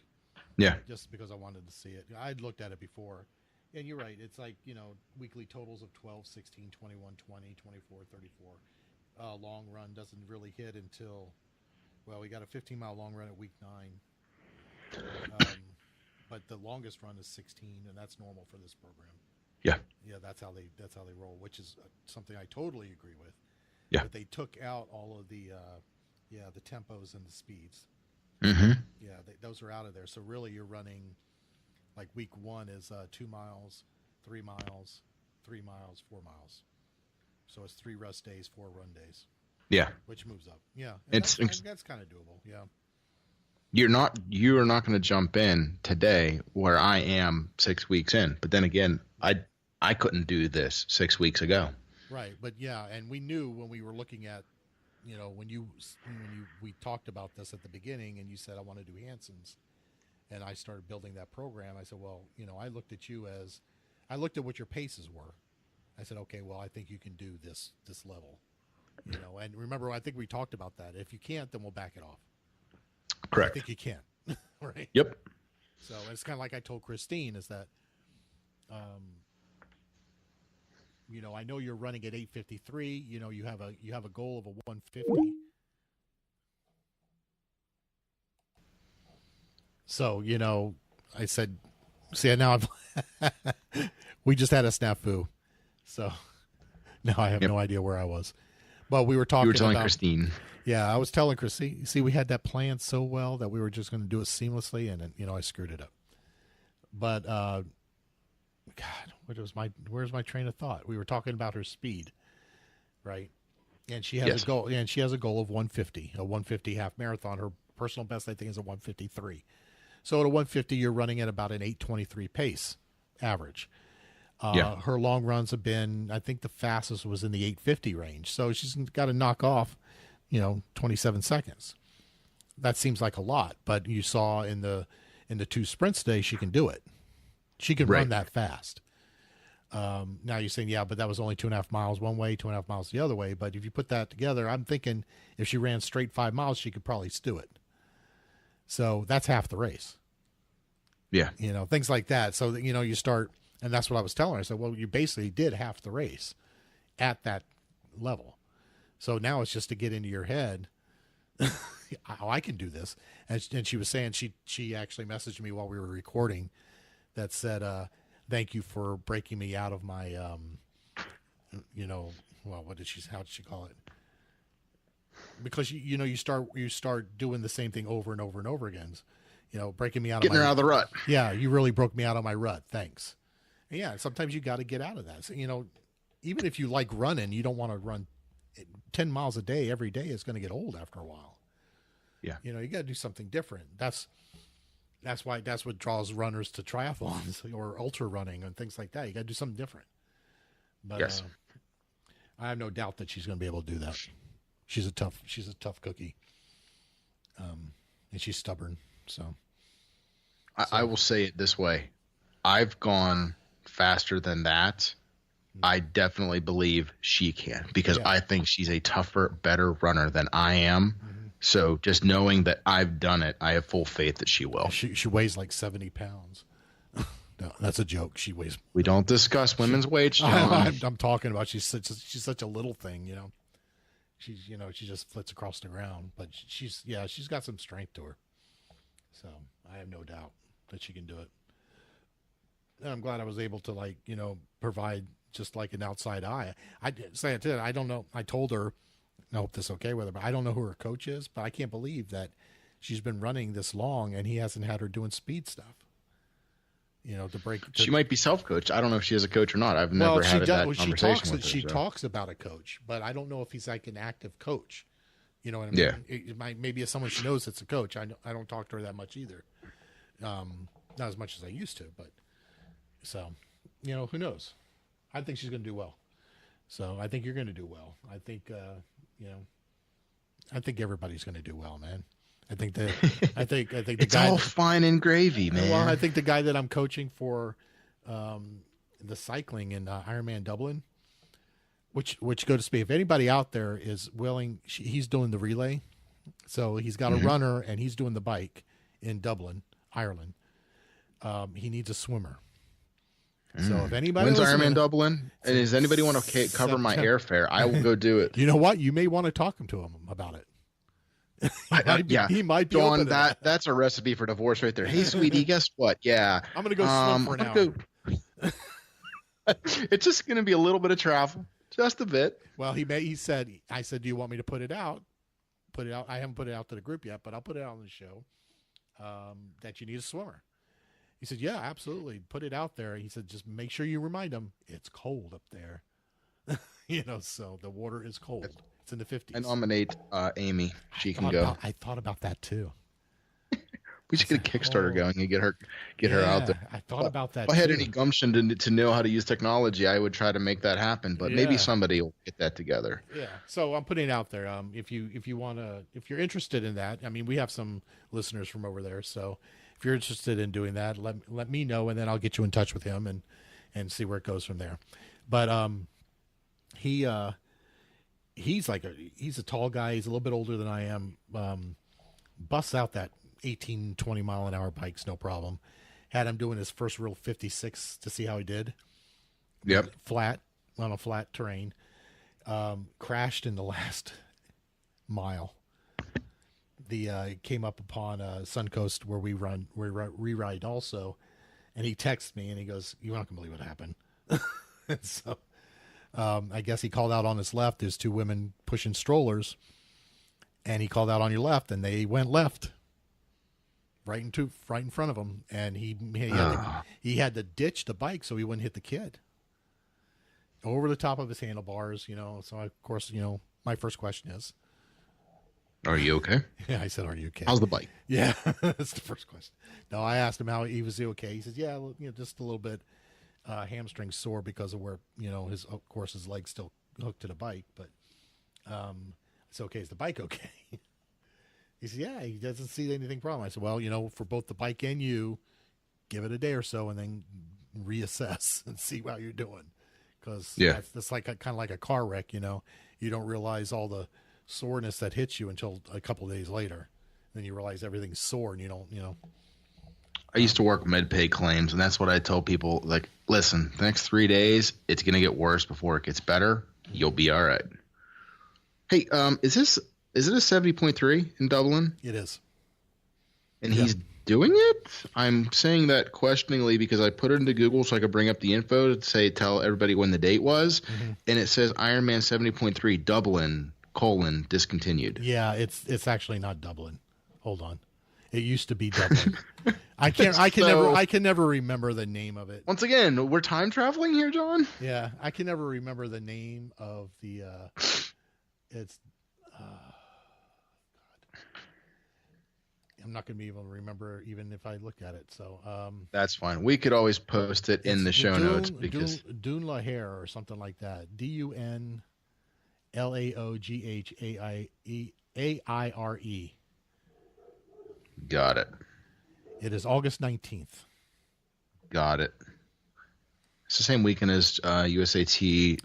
Yeah, just because I wanted to see it. I'd looked at it before, and you're right. It's like weekly totals of 12, 16, 21, 20, 24, 34. Long run doesn't really hit until we got a 15-mile long run at week 9. But the longest run is 16, and that's normal for this program. Yeah, that's how they roll, which is something I totally agree with. Yeah. But they took out all of the tempos and the speeds. Mm-hmm. Yeah, those are out of there. So really, you're running like week 1 is 2 miles, 3 miles, 3 miles, 4 miles. So it's 3 rest days, 4 run days. Yeah, which moves up. Yeah, that's kind of doable. Yeah. You are not going to jump in today where I am 6 weeks in. But then again, I couldn't do this 6 weeks ago. Right, but yeah, and we knew when we were looking at, when we talked about this at the beginning, and you said I want to do Hanson's, and I started building that program. I said, well, I looked at what your paces were. I said, okay, well, I think you can do this level, And remember, I think we talked about that. If you can't, then we'll back it off. Correct. I think you can. Right. Yep. So it's kind of like I told Kristine is that, I know you're running at 8:53. You have a goal of a 150. So I said, see, now we just had a snafu. So now I have no idea where I was. But we were talking. You were telling about, Kristine. Yeah, I was telling Kristine. See, we had that plan so well that we were just going to do it seamlessly, and I screwed it up. But God, where's my train of thought? We were talking about her speed, right? And she has a goal. And she has a goal of 150, a 150 half marathon. Her personal best, I think, is a 153. So at a 150, you're running at about an 8:23 pace average. Her long runs have been, I think the fastest was in the 8:50 range. So she's got to knock off, 27 seconds. That seems like a lot, but you saw in the 2 sprints today, she can do it. She can run that fast. Now you're saying, yeah, but that was only 2.5 miles one way, 2.5 miles the other way. But if you put that together, I'm thinking if she ran straight 5 miles, she could probably do it. So that's half the race. Yeah. Things like that. So, you start, and that's what I was telling her. I said, well, you basically did half the race at that level. So now it's just to get into your head, oh, I can do this. And she was saying, she actually messaged me while we were recording that said, thank you for breaking me out of my, well, how did she call it? Because, you start doing the same thing over and over and over again. Breaking me out Getting her out of the rut. Yeah, you really broke me out of my rut. Thanks. And yeah, sometimes you got to get out of that. So, even if you like running, you don't want to run 10 miles a day every day. Is going to get old after a while. Yeah. You got to do something different. That's what draws runners to triathlons or ultra running and things like that. You got to do something different. But yes. I have no doubt that she's going to be able to do that. She's a tough cookie. And she's stubborn. So I will say it this way. I've gone faster than that. I definitely believe she can because I think she's a tougher, better runner than I am. Mm-hmm. So just knowing that I've done it, I have full faith that she will. She weighs like 70 pounds. No, that's a joke. She weighs. We don't discuss women's weights. I'm talking about she's such a little thing, She's she just flits across the ground, but she's got some strength to her. So I have no doubt that she can do it. And I'm glad I was able to provide just like an outside eye. I say it to her. I don't know. I told her, I hope this is okay with her, but I don't know who her coach is, but I can't believe that she's been running this long and he hasn't had her doing speed stuff. To break. She might be self-coached. I don't know if she has a coach or not. I've never had that conversation with her. She talks about a coach, but I don't know if he's like an active coach. You know what I mean? Yeah. It might, maybe as someone she knows it's a coach. I don't talk to her that much either. Not as much as I used to, but so, who knows? I think she's going to do well. So I think you're going to do well. I think, I think everybody's going to do well, man. I think the it's guy, all fine and gravy, man. Well, I think the guy that I'm coaching for, the cycling in Ironman Dublin, which go to speed. If anybody out there is willing, he's doing the relay. So he's got a runner and he's doing the bike in Dublin, Ireland. He needs a swimmer. So if anybody, when's Ironman Dublin? And does anybody want to cover my airfare? I will go do it. You know what? You may want to talk to him about it. He might be Dawn, open to that. That's a recipe for divorce right there. Hey, sweetie, guess what? Yeah, I'm gonna go swim for an hour. It's just gonna be a little bit of travel, just a bit. Well, I said, do you want me to put it out? put it out. I haven't put it out to the group yet, but I'll put it out on the show that you need a swimmer. He said, yeah, absolutely. Put it out there. He said, just make sure you remind them it's cold up there. So the water is cold. It's in the 50s. I nominate Amy. She can go. I thought about that too. We should get a Kickstarter going and get her out there. I thought about that. If I had any gumption to know how to use technology, I would try to make that happen. But maybe somebody will get that together. Yeah. So I'm putting it out there. If you're interested in that, I mean, we have some listeners from over there. So if you're interested in doing that, let me know, and then I'll get you in touch with him and see where it goes from there. But he's a tall guy. He's a little bit older than I am. Busts out that 18, 20 mile an hour bikes, no problem. Had him doing his first real 56 to see how he did. Yep. Flat, on a flat terrain. Crashed in the last mile. Came up upon Suncoast where we ride also. And he texts me and he goes, "You're not going to believe what happened." And so I guess he called out on his left. There's two women pushing strollers. And he called out on your left, and they went left. Right in front of him, and he had to ditch the bike so he wouldn't hit the kid. Over the top of his handlebars, So of course, my first question is, "Are you okay?" Yeah, I said, "Are you okay?" How's the bike? Yeah, that's the first question. No, I asked him how he was okay. He says, "Yeah, just a little bit hamstring sore because of where his leg's still hooked to the bike, but it's okay. Is the bike okay?" He said, "Yeah, he doesn't see anything problem." I said, "Well, for both the bike and you, give it a day or so and then reassess and see how you're doing." Because that's like kind of like a car wreck, You don't realize all the soreness that hits you until a couple of days later. Then you realize everything's sore and you don't. I used to work MedPay claims, and that's what I tell people. Like, listen, the next 3 days, it's going to get worse before it gets better. You'll be all right. Hey, is it a 70.3 in Dublin? It is. And he's doing it? I'm saying that questioningly because I put it into Google so I could bring up the info to tell everybody when the date was. Mm-hmm. And it says Ironman 70.3 Dublin, discontinued. Yeah, it's actually not Dublin. Hold on. It used to be Dublin. I can never remember the name of it. Once again, we're time traveling here, John? Yeah, I can never remember the name of the it's I'm not going to be able to remember even if I look at it. So that's fine. We could always post it in the show notes because Dunlahair or something like that. DUNLAOGHAIRE. Got it. It is August 19th. Got it. It's the same weekend as USAT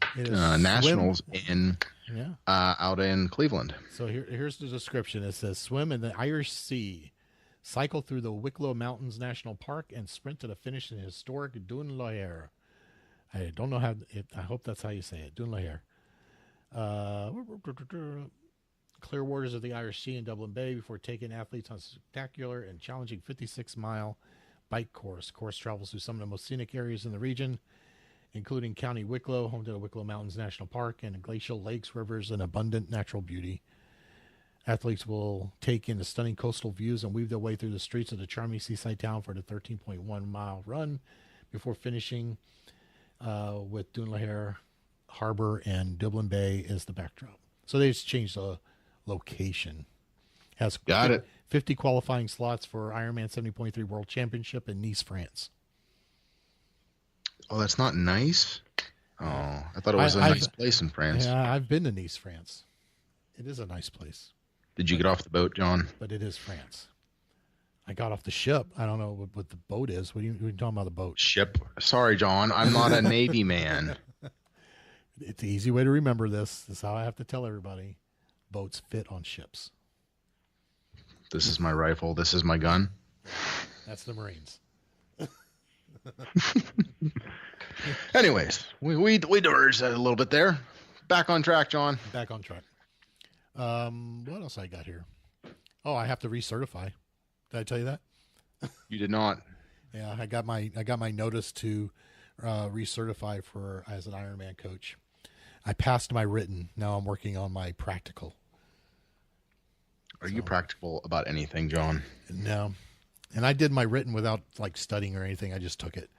Nationals out in Cleveland. So here's the description. It says, swim in the Irish Sea, cycle through the Wicklow Mountains National Park, and sprint to the finish in historic Dunlahair. I don't know I hope that's how you say it. Dunlahair. Clear waters of the Irish Sea in Dublin Bay before taking athletes on a spectacular and challenging 56-mile bike course. Course travels through some of the most scenic areas in the region, including County Wicklow, home to the Wicklow Mountains National Park, and glacial lakes, rivers, and abundant natural beauty. Athletes will take in the stunning coastal views and weave their way through the streets of the charming seaside town for the 13.1-mile run before finishing with Dunlahair Harbor and Dublin Bay as the backdrop. So they just changed the location. Has 50 qualifying slots for Ironman 70.3 World Championship in Nice, France. Oh, that's not nice? Oh, I thought it was a nice place in France. Yeah, I've been to Nice, France. It is a nice place. Did you get off the boat, John? But it is France. I got off the ship. I don't know what the boat is. What are you talking about, the boat? Ship. Sorry, John. I'm not a Navy man. It's the easy way to remember this. This is how I have to tell everybody. Boats fit on ships. This is my rifle. This is my gun. That's the Marines. Anyways, we diverged a little bit there. Back on track, John. Back on track. What else I got here? Oh, I have to recertify. Did I tell you that? You did not. Yeah, I got my notice to recertify as an Ironman coach. I passed my written. Now I'm working on my practical. Are you practical about anything, John? No. And I did my written without like studying or anything. I just took it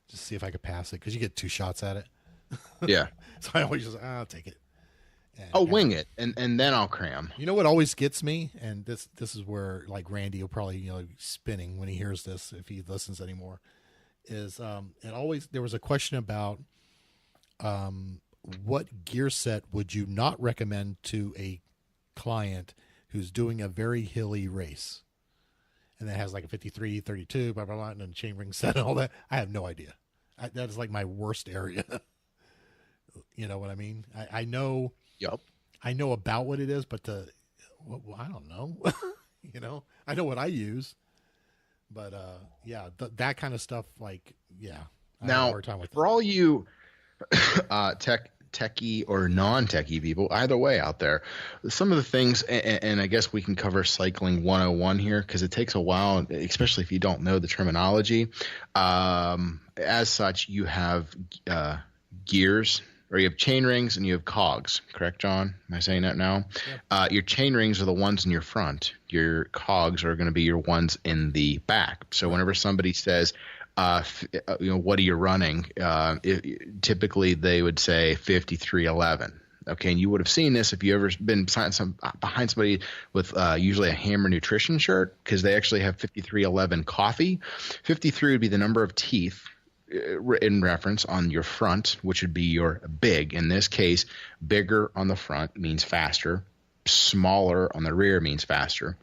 just to see if I could pass it because you get 2 shots at it. Yeah. So I always just, I'll take it. I'll wing it, and then I'll cram. You know what always gets me, and this is where like Randy will probably spinning when he hears this if he listens anymore. Is it always there was a question about what gear set would you not recommend to a client who's doing a very hilly race, and that has like a 53, 32, blah blah blah, and a chain ring set and all that. I have no idea. That is like my worst area. You know what I mean? I know. Yep. I know about what it is, but I don't know. I know what I use, but that kind of stuff, like, yeah. Now, for all you techie or non-techie people, either way out there, some of the things, and I guess we can cover cycling 101 here because it takes a while, especially if you don't know the terminology. As such, you have gears. Or you have chain rings and you have cogs, correct, John? Am I saying that now? Yep. Your chain rings are the ones in your front. Your cogs are going to be your ones in the back. So whenever somebody says, what are you running? Typically they would say 5311. Okay, and you would have seen this if you ever been behind somebody with usually a Hammer Nutrition shirt because they actually have 5311 coffee. 53 would be the number of teeth in reference on your front, which would be your big. In this case, bigger on the front means faster. Smaller on the rear means faster.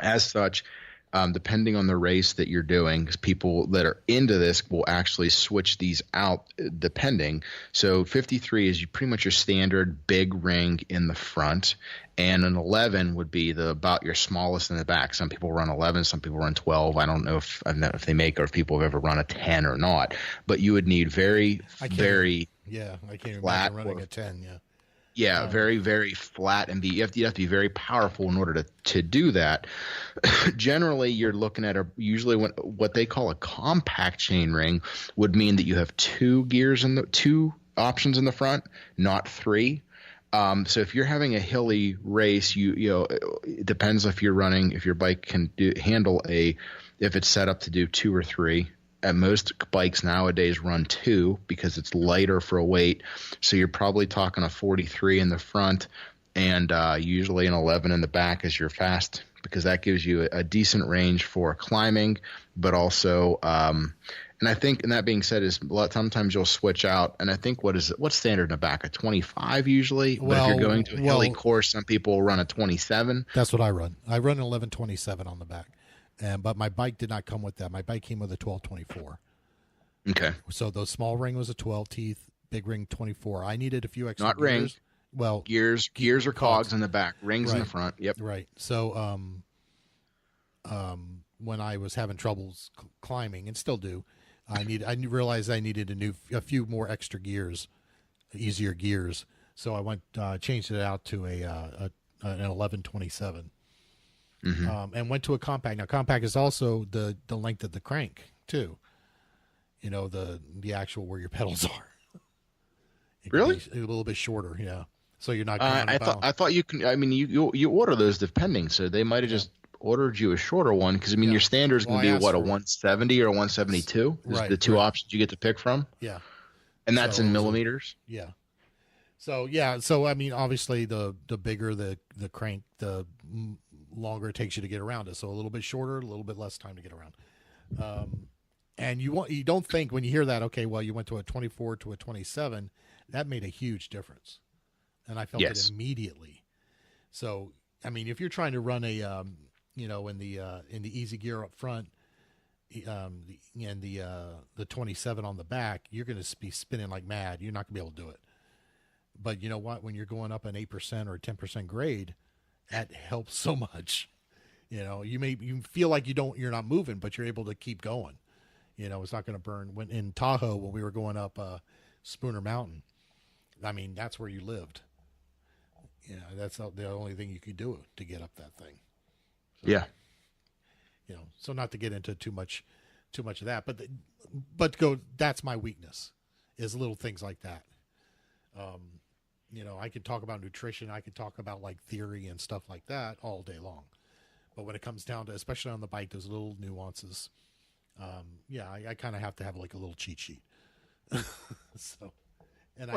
As such, depending on the race that you're doing, people that are into this will actually switch these out depending. So 53 is pretty much your standard big ring in the front, and an 11 would be about your smallest in the back. Some people run 11, some people run 12. I don't know if they make or if people have ever run a 10 or not. But you would need very I can't imagine running a 10. Yeah. Yeah, very, very flat, and you have to be very powerful in order to do that. Generally, you're looking at usually what they call a compact chain ring would mean that you have 2 gears in two options in the front, not 3. So if you're having a hilly race, it depends if your bike can handle if it's set up to do 2 or 3. And most bikes nowadays run 2 because it's lighter for a weight. So you're probably talking a 43 in the front and usually an 11 in the back as your fast, because that gives you a decent range for climbing, but also and I think, and that being said, is sometimes you'll switch out. And I think what's standard in the back? A 25 usually. But if you're going to a hilly course, some people will run a 27. That's what I run. I run an 1127 on the back. But my bike did not come with that. My bike came with a 1224. Okay. So the small ring was a 12 teeth, big ring 24. I needed a few extra Not gears. Rings. Well, gears or cogs in the back, rings in the front. Yep. Right. So when I was having troubles climbing, and still do, I realized I needed a few more extra gears, easier gears. So I changed it out to an 1127. Mm-hmm. And went to a compact. Now, compact is also the length of the crank too. The actual where your pedals are. Really? A little bit shorter, yeah. So you're not. I thought you can. I mean, you order those depending. So they might have just ordered you a shorter one because your standard is going to be a 170 or a 172. Is the two options you get to pick from. Yeah. And that's in millimeters. Yeah. So I mean, obviously the bigger the crank, the longer it takes you to get around it. So a little bit shorter, a little bit less time to get around. And you don't think when you hear that, okay, well, you went to a 24 to a 27, that made a huge difference. And I felt it immediately. So, I mean, if you're trying to run in the easy gear up front, and the 27 on the back, you're going to be spinning like mad. You're not going to be able to do it. But you know what? When you're going up an 8% or a 10% grade, that helps so much. You feel like you're not moving, but you're able to keep going. It's not going to burn. When in Tahoe, when we were going up Spooner Mountain, I mean, that's where you lived. That's the only thing you could do to get up that thing. So, yeah. So not to get into too much of that, but go. That's my weakness, is little things like that. I could talk about nutrition. I could talk about like theory and stuff like that all day long. But when it comes down to, especially on the bike, those little nuances, I kind of have to have like a little cheat sheet. So,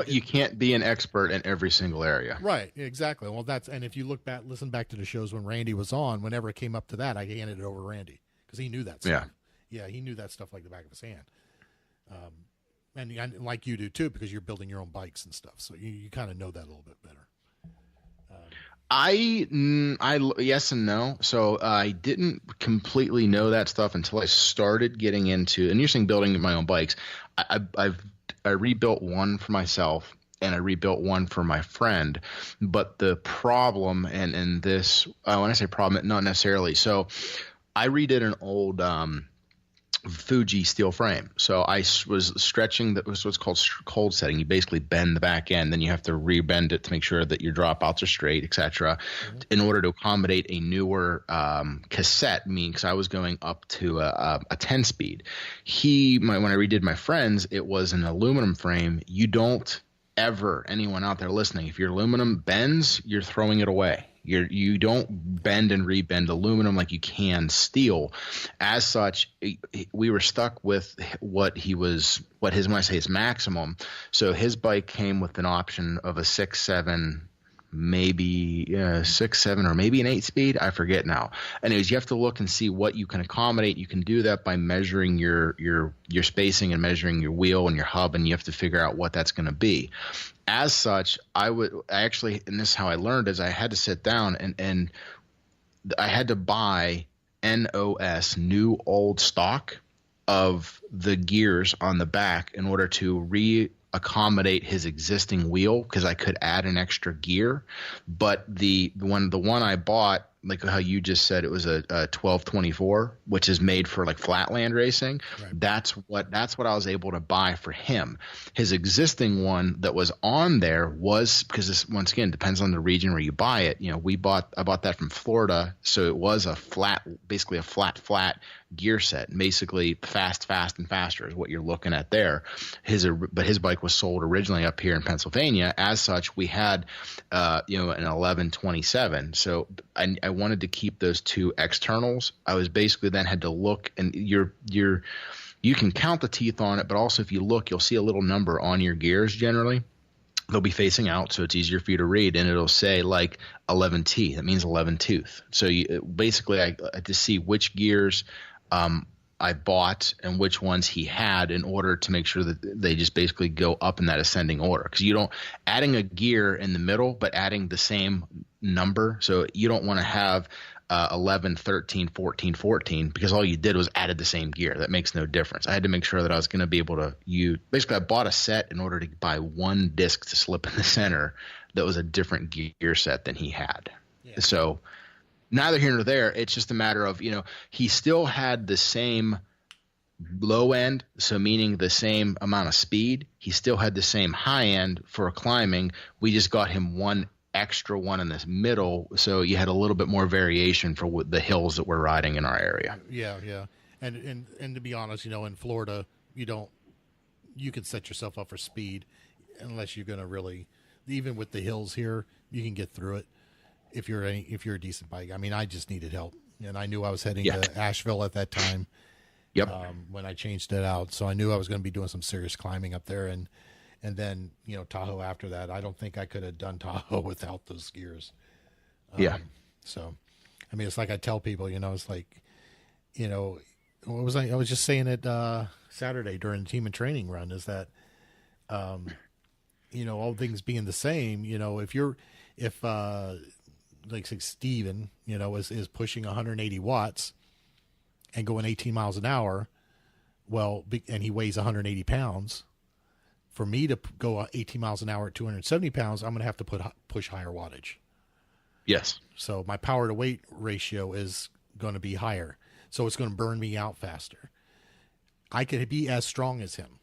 you can't be an expert in every single area. Right. Exactly. Well, and if you listen back to the shows when Randy was on, whenever it came up to that, I handed it over to Randy because he knew that stuff. Yeah. He knew that stuff like the back of his hand. And like you do too, because you're building your own bikes and stuff. So you kind of know that a little bit better. I yes and no. So I didn't completely know that stuff until I started getting into, and you're saying building my own bikes. I rebuilt one for myself and I rebuilt one for my friend. But the problem, and this, when I say problem, not necessarily. So I redid an old Fuji steel frame. So I was stretching, that was what's called cold setting. You basically bend the back end, then you have to rebend it to make sure that your dropouts are straight, etc. In order to accommodate a newer cassette, because I was going up to a 10 speed. When I redid my friend's, it was an aluminum frame. You don't ever, anyone out there listening, if your aluminum bends, you're throwing it away. You don't bend and rebend aluminum like you can steel. As such, we were stuck with when I say his maximum. So his bike came with an option of a 6.7, maybe 6.7 or maybe an 8 speed. I forget now. Anyways, you have to look and see what you can accommodate. You can do that by measuring your spacing and measuring your wheel and your hub, and you have to figure out what that's going to be. As such, and this is how I learned, is I had to sit down and I had to buy NOS, new old stock, of the gears on the back in order to accommodate his existing wheel, because I could add an extra gear. But the one I bought, like how you just said, it was a 1224, which is made for like flatland racing. Right. That's what I was able to buy for him. His existing one that was on there was, because this, once again, depends on the region where you buy it. I bought that from Florida, so it was basically a flat gear set. Basically, fast and faster is what you're looking at there. But his bike was sold originally up here in Pennsylvania. As such, we had an 1127. So I wanted to keep those two externals. I was basically then had to look, and you can count the teeth on it, but also if you look, you'll see a little number on your gears generally. They'll be facing out, so it's easier for you to read, and it'll say like 11 teeth. That means 11 tooth. So I had to see which gears I bought and which ones he had in order to make sure that they just basically go up in that ascending order. Because you don't adding a gear in the middle, but adding the same number. So you don't want to have 11, 13, 14, 14, because all you did was added the same gear. That makes no difference. I had to make sure that I was going to be able to use. Basically, I bought a set in order to buy one disc to slip in the center that was a different gear set than he had. Yeah. So neither here nor there. It's just a matter of, he still had the same low end, so meaning the same amount of speed. He still had the same high end for climbing. We just got him one extra one in this middle, so you had a little bit more variation for the hills that we're riding in our area. Yeah. And to be honest, in Florida, you can set yourself up for speed unless you're going to really, even with the hills here, you can get through it. If you're a decent bike. I mean, I just needed help, and I knew I was heading to Asheville at that time. Yep. When I changed it out, so I knew I was going to be doing some serious climbing up there, and then Tahoe after that. I don't think I could have done Tahoe without those gears. So, I mean, it's like I tell people, it's like, what was I was just saying it Saturday during the team and training run is that, all things being the same, if like say Steven, is pushing 180 watts and going 18 miles an hour, and he weighs 180 pounds, for me to go 18 miles an hour at 270 pounds, I'm going to have to push higher wattage. Yes. So my power to weight ratio is going to be higher. So it's going to burn me out faster. I could be as strong as him,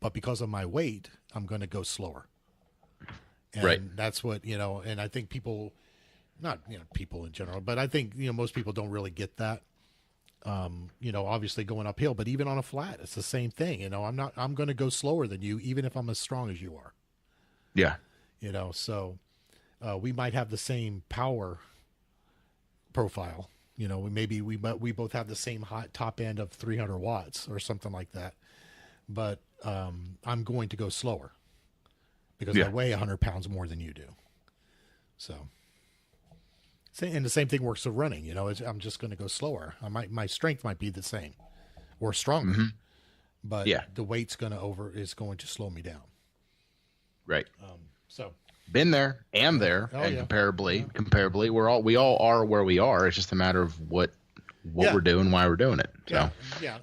but because of my weight, I'm going to go slower. And right. That's what, and I think people, not, people in general, but I think, most people don't really get that. Obviously going uphill, but even on a flat, it's the same thing. I'm going to go slower than you, even if I'm as strong as you are. Yeah. So we might have the same power profile. We both have the same hot top end of 300 watts or something like that. But I'm going to go slower because I weigh 100 pounds more than you do. So, and the same thing works with running. I'm just going to go slower. My strength might be the same or stronger, but the weight's is going to slow me down. Right. So been there and there, and comparably, we all are where we are. It's just a matter of what we're doing, why we're doing it. So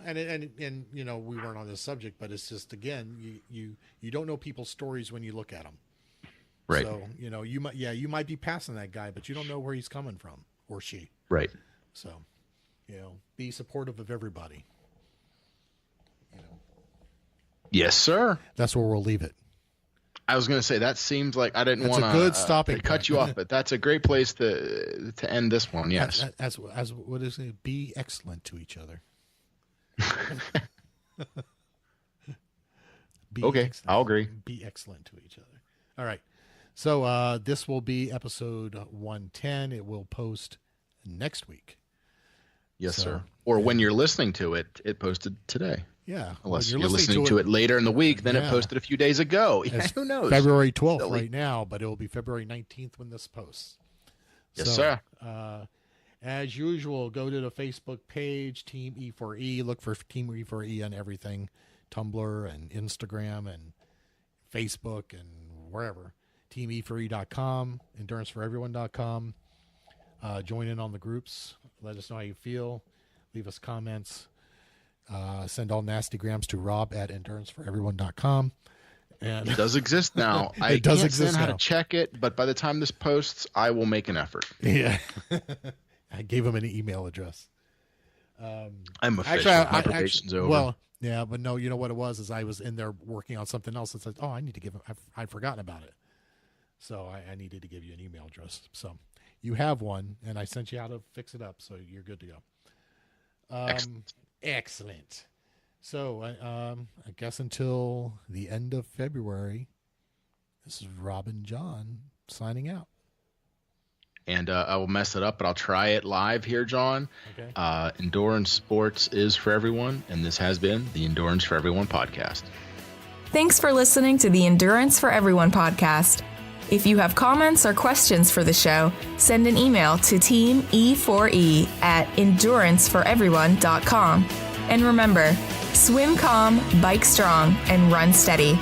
and we weren't on this subject, but it's just, again, you don't know people's stories when you look at them. Right. So you might be passing that guy, but you don't know where he's coming from, or she. Right. So, be supportive of everybody. Yes, sir. That's where we'll leave it. I was going to say, that seems like I didn't want to cut you off, but that's a great place to end this one. Yes. As what is it? Be excellent to each other. I'll agree. Be excellent to each other. All right. So this will be episode 110. It will post next week. Yes, sir. Or when you're listening to it, it posted today. Yeah. Unless you're listening to it later in the week, then it posted a few days ago. Who knows? February 12th right now, but it will be February 19th when this posts. Yes, sir. As usual, go to the Facebook page, teamE4E. Look for teamE4E on everything, Tumblr and Instagram and Facebook and wherever. teamE4E.com, enduranceforeveryone.com. Join in on the groups. Let us know how you feel. Leave us comments. Send all nasty grams to rob@enduranceforeveryone.com. And it does exist now. I can't understand how to check it, but by the time this posts, I will make an effort. Yeah. I gave him an email address. I'm official. My probation's over. Well, yeah, but no, you know what it was, is I was in there working on something else and said, I need to give him, I'd forgotten about it. So I needed to give you an email address. So you have one, and I sent you how to fix it up, so you're good to go. Excellent. So I guess until the end of February, this is Robin John signing out. And I will mess it up, but I'll try it live here, John. Okay. Endurance sports is for everyone, and this has been the Endurance for Everyone podcast. Thanks for listening to the Endurance for Everyone podcast. If you have comments or questions for the show, send an email to teamE4E@enduranceforeveryone.com. And remember, swim calm, bike strong, and run steady.